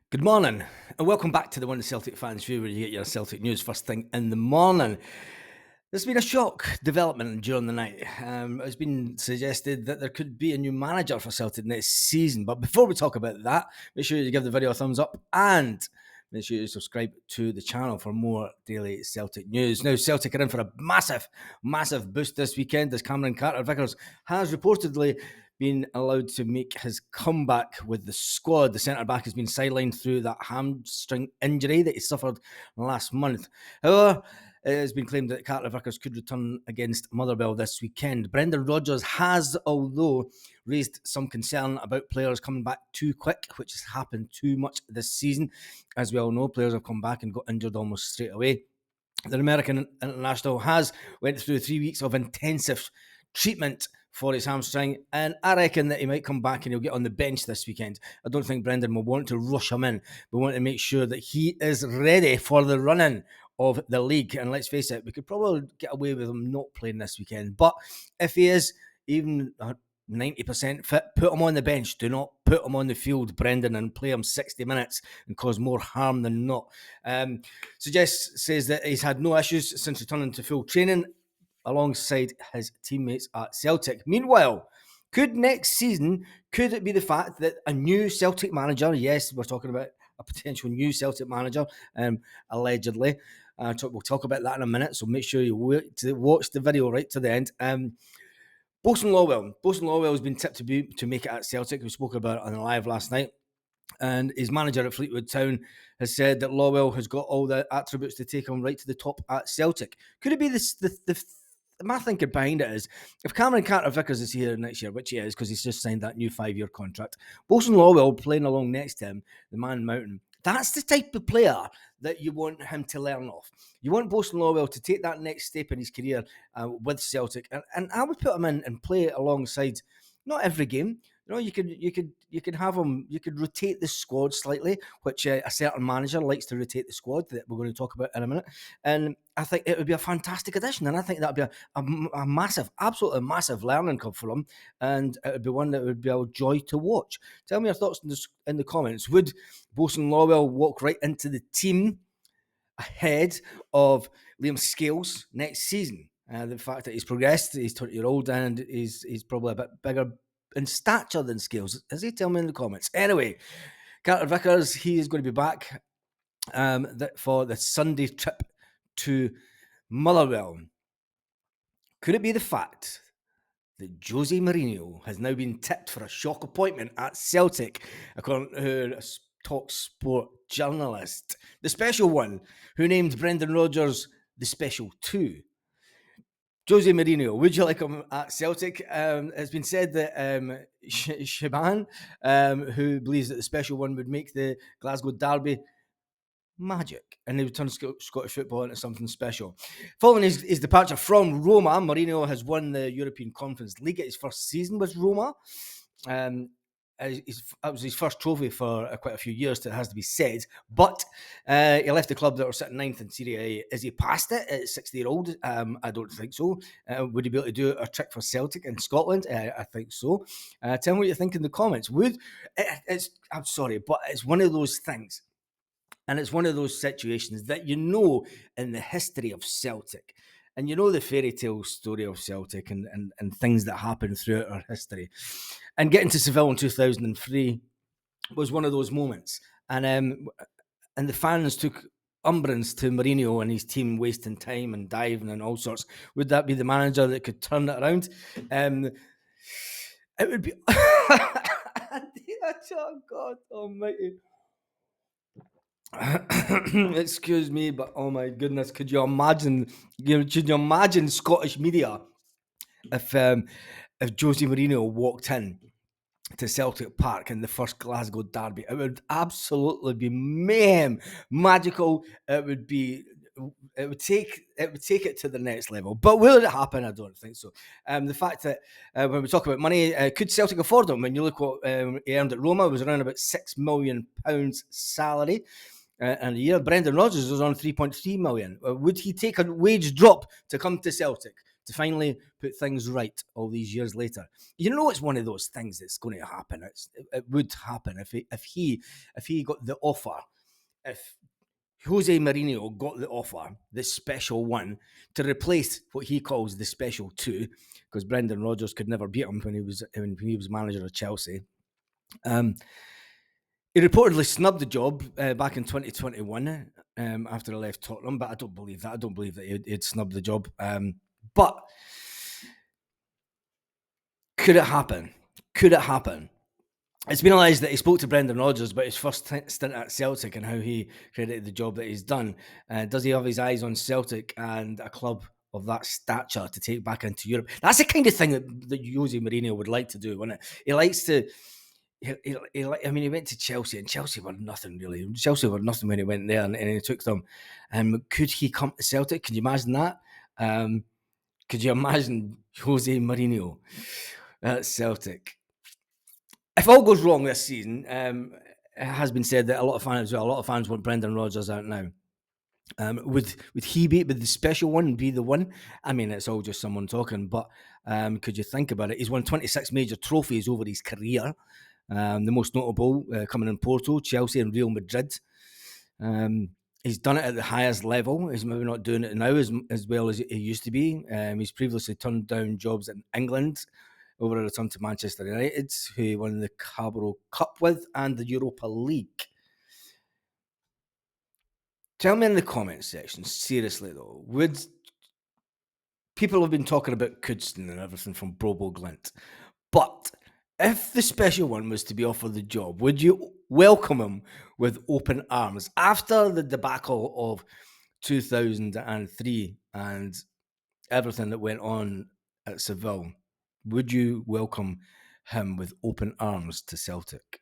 Good morning, and welcome back to the One Celtic Fans View, where you get your Celtic news first thing in the morning. There's been a shock development during the night. It's been suggested that there could be a new manager for Celtic next season. But before we talk about that, make sure you give the video a thumbs up and make sure you subscribe to the channel for more daily Celtic news. Now, Celtic are in for a massive boost this weekend as Cameron Carter-Vickers has reportedly been allowed to make his comeback with the squad. The centre-back has been sidelined through that hamstring injury that he suffered last month. However, it has been claimed that Carter-Vickers could return against Motherwell this weekend. Brendan Rodgers has, although, raised some concern about players coming back too quick, which has happened too much this season. As we all know, players have come back and got injured almost straight away. The American international has went through 3 weeks of intensive treatment for his hamstring, and I reckon that he might come back and he'll get on the bench this weekend. I don't think Brendan will want to rush him in. We want to make sure that he is ready for the run-in of the league. And let's face it, we could probably get away with him not playing this weekend. But if he is even 90% fit, put him on the bench. Do not put him on the field, Brendan, and play him 60 minutes and cause more harm than not. Says that he's had no issues since returning to full training alongside his teammates at Celtic. Meanwhile, could it be the fact that a new Celtic manager, yes, we're talking about a potential new Celtic manager, allegedly. We'll talk about that in a minute, so make sure you watch the video right to the end. Bosun Lawwell has been tipped to make it at Celtic. We spoke about it on the live last night. And his manager at Fleetwood Town has said that Lawwell has got all the attributes to take him right to the top at Celtic. Could it be my thinking behind it is, if Cameron Carter-Vickers is here next year, which he is because he's just signed that new 5-year contract, Bosun Lawwell playing along next to him, the man mountain, that's the type of player that you want him to learn off. You want Bosun Lawwell to take that next step in his career with Celtic, and I would put him in and play alongside, not every game. You know, you could have him. You could rotate the squad slightly, which a certain manager likes to rotate the squad that we're going to talk about in a minute. And I think it would be a fantastic addition, and I think that would be a massive, absolutely massive learning curve for him, and it would be one that would be a joy to watch. Tell me your thoughts in the comments. Would Bosun Lawwell walk right into the team ahead of Liam Scales next season? The fact that he's progressed, he's 20-year-old, and he's probably a bit bigger in stature than Scales. As he tell me in the comments. Anyway, Carter-Vickers, he is going to be back for the Sunday trip to Motherwell. Could it be the fact that Jose Mourinho has now been tipped for a shock appointment at Celtic, according to a Talk Sport journalist, the special one, who named Brendan Rodgers the Special 2? Jose Mourinho, would you like him at Celtic? It's been said that Shaban, who believes that the special one would make the Glasgow derby magic and they would turn Scottish football into something special. Following his departure from Roma, Mourinho has won the European Conference League at his first season with Roma. That was his first trophy for quite a few years, it has to be said. But he left the club that were sitting 9th in Serie A. Is he past it at 60-year-old? I don't think so. Would he be able to do a trick for Celtic in Scotland? I think so. Tell me what you think in the comments. I'm sorry, but it's one of those things. And it's one of those situations that in the history of Celtic. And the fairy tale story of Celtic and things that happened throughout our history. And getting to Seville in 2003 was one of those moments. And the fans took umbrance to Mourinho and his team wasting time and diving and all sorts. Would that be the manager that could turn it around? It would be... Oh, God almighty. Excuse me, but oh my goodness, could you imagine Scottish media if Jose Mourinho walked in to Celtic Park in the first Glasgow derby? It would absolutely be mayhem, magical. It would take it to the next level. But will it happen? I don't think so. The fact that when we talk about money, could Celtic afford him? When you look what he earned at Roma, it was around about £6 million salary. And a year, Brendan Rodgers was on 3.3 million. Would he take a wage drop to come to Celtic to finally put things right all these years later. You know, it's one of those things that's going to happen. It would happen if he got the offer, if Jose Mourinho got the offer, the special one, to replace what he calls the special two, because Brendan Rodgers could never beat him when he was manager of Chelsea. He reportedly snubbed the job back in 2021 after he left Tottenham, but I don't believe that. I don't believe that he'd snubbed the job. But could it happen? Could it happen? It's been alleged that he spoke to Brendan Rodgers about his first stint at Celtic and how he credited the job that he's done. Does he have his eyes on Celtic and a club of that stature to take back into Europe? That's the kind of thing that Jose Mourinho would like to do, wouldn't it? He likes to. I mean, he went to Chelsea, and Chelsea were nothing really. Chelsea were nothing when he went there, and he took them. Could he come to Celtic? Can you imagine that? Could you imagine Jose Mourinho at Celtic? If all goes wrong this season, it has been said that a lot of fans want Brendan Rodgers out now. Would the special one be the one? I mean, it's all just someone talking, but could you think about it? He's won 26 major trophies over his career. The most notable coming in Porto, Chelsea, and Real Madrid. He's done it at the highest level. He's maybe not doing it now as well as he used to be. He's previously turned down jobs in England over a return to Manchester United, who he won the Carabao Cup with, and the Europa League. Tell me in the comments section, seriously though, people have been talking about Kudson and everything from Brobo Glint, but if the special one was to be offered the job, would you welcome him with open arms? After the debacle of 2003 and everything that went on at Seville, would you welcome him with open arms to Celtic?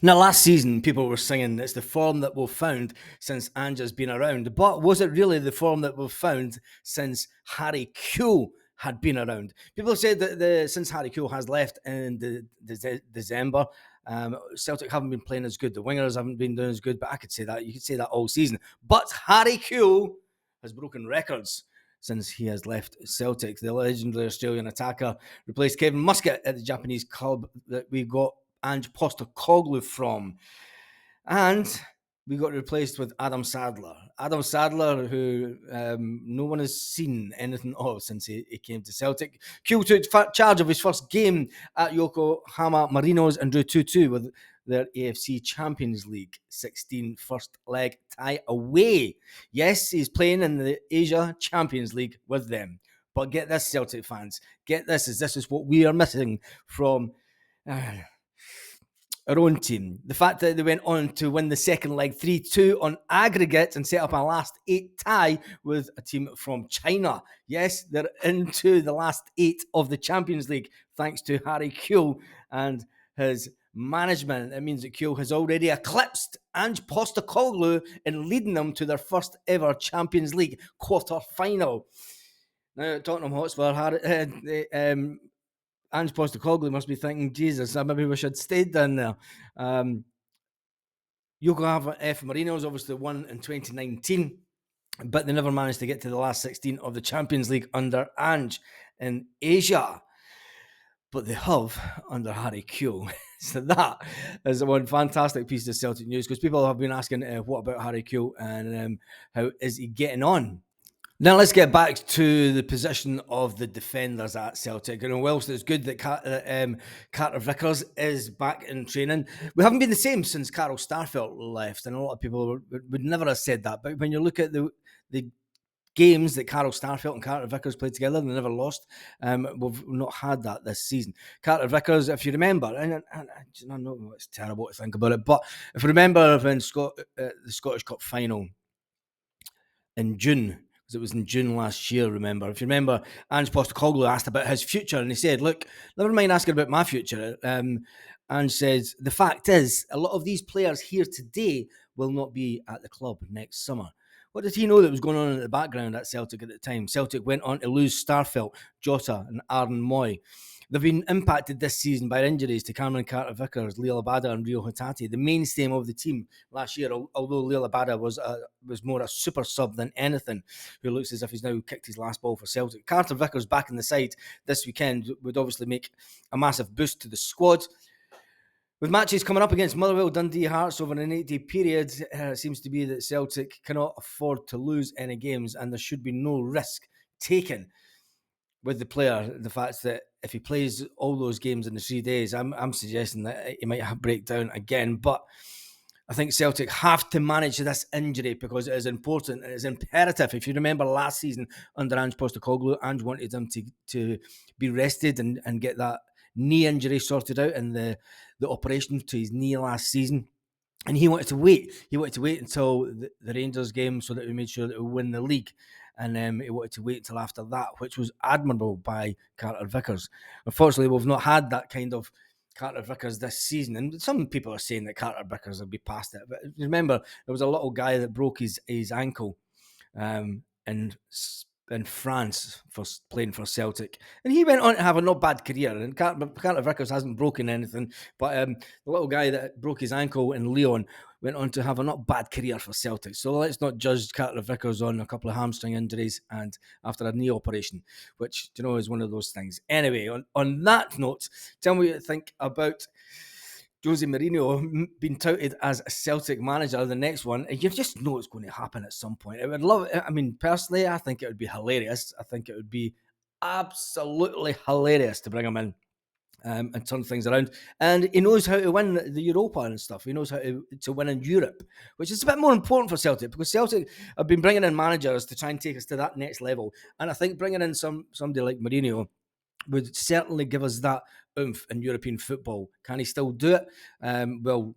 Now, last season, people were singing it's the form that we've found since Ange has been around. But was it really the form that we've found since Harry Kewell had been around? People said that since Harry Kewell has left in December, Celtic haven't been playing as good. The wingers haven't been doing as good, but I could say that. You could say that all season. But Harry Kewell has broken records since he has left Celtic. The legendary Australian attacker replaced Kevin Muscat at the Japanese club that we got Ange Postecoglou from. And we got replaced with Adam Sadler. Adam Sadler, who no one has seen anything of since he came to Celtic. Kewell took charge of his first game at Yokohama Marinos and drew 2-2 with their AFC Champions League 16 first leg tie away. Yes, he's playing in the Asia Champions League with them. But get this, Celtic fans. Get this, this is what we are missing from our own team. The fact that they went on to win the second leg 3-2 on aggregate and set up a last 8 tie with a team from China. Yes, they're into the last 8 of the Champions League thanks to Harry Kewell and his management. It means that Kewell has already eclipsed Ange Postecoglou in leading them to their first ever Champions League quarter-final. Now, Tottenham Hotspur Ange Postecoglou must be thinking, Jesus, maybe we should stay down there. Yokohama F. Marinos obviously won in 2019, but they never managed to get to the last 16 of the Champions League under Ange in Asia. But they have under Harry Kewell. So that is one fantastic piece of Celtic news, because people have been asking, what about Harry Kewell and how is he getting on? Now let's get back to the position of the defenders at Celtic. And whilst it's good that Carter-Vickers is back in training, we haven't been the same since Carl Starfelt left. And a lot of people would never have said that. But when you look at the games that Carl Starfelt and Carter-Vickers played together, they never lost. We've not had that this season. Carter-Vickers, if you remember, and I know it's terrible to think about it, but if you remember when the Scottish Cup final in June, because it was in June last year, remember? If you remember, Ange Postecoglou asked about his future, and he said, look, never mind asking about my future. Ange says, the fact is, a lot of these players here today will not be at the club next summer. What did he know that was going on in the background at Celtic at the time? Celtic went on to lose Starfelt, Jota, and Aaron Moy. They've been impacted this season by injuries to Cameron Carter-Vickers, Leo Labada, and Rio Hatate, the mainstay of the team last year. Although Leo Labada was more a super sub than anything, who looks as if he's now kicked his last ball for Celtic. Carter-Vickers back in the side this weekend would obviously make a massive boost to the squad. With matches coming up against Motherwell, Dundee, Hearts over an 8-day period, it seems to be that Celtic cannot afford to lose any games, and there should be no risk taken with the player. The fact that if he plays all those games in the 3 days, I'm suggesting that he might break down again. But I think Celtic have to manage this injury because it is important. It is imperative. If you remember last season under Ange Postecoglou, Ange wanted him to be rested and get that knee injury sorted out in the operation to his knee last season. And he wanted to wait. He wanted to wait until the Rangers game so that we made sure that we win the league. And he wanted to wait until after that, which was admirable by Carter-Vickers. Unfortunately, we've not had that kind of Carter-Vickers this season. And some people are saying that Carter-Vickers will be past it. But remember, there was a little guy that broke his ankle in France for playing for Celtic. And he went on to have a not bad career. And Carter-Vickers hasn't broken anything. But the little guy that broke his ankle in Lyon went on to have a not bad career for Celtic. So let's not judge Carter-Vickers on a couple of hamstring injuries and after a knee operation, which, you know, is one of those things. Anyway, on that note, tell me what you think about Jose Mourinho being touted as a Celtic manager, the next one. You just know it's going to happen at some point. I would love it. I mean, personally, I think it would be hilarious. I think it would be absolutely hilarious to bring him in and turn things around. And he knows how to win the Europa and stuff. He knows how to win in Europe, which is a bit more important for Celtic because Celtic have been bringing in managers to try and take us to that next level. And I think bringing in somebody like Mourinho would certainly give us that oomph in European football. Can he still do it? Well,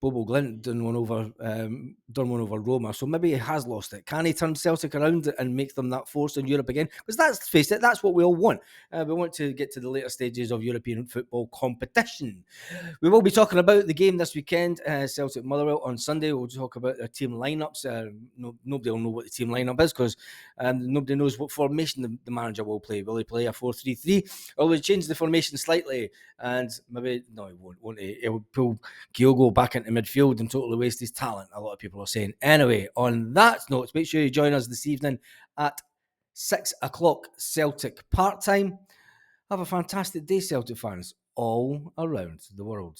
Bobo Glint done one over Roma, so maybe he has lost it. Can he turn Celtic around and make them that force in Europe again? Because let's face it, that's what we all want. We want to get to the later stages of European football competition. We will be talking about the game this weekend, Celtic Motherwell on Sunday. We'll talk about their team lineups. Nobody will know what the team lineup is because nobody knows what formation the manager will play. Will he play a 4-3-3? Or will he change the formation slightly? And maybe, no, he won't he? He'll pull Kyogo back into midfield and totally waste his talent, a lot of people are saying. Anyway, on that note, make sure you join us this evening at 6 o'clock Celtic part-time. Have a fantastic day, Celtic fans, all around the world.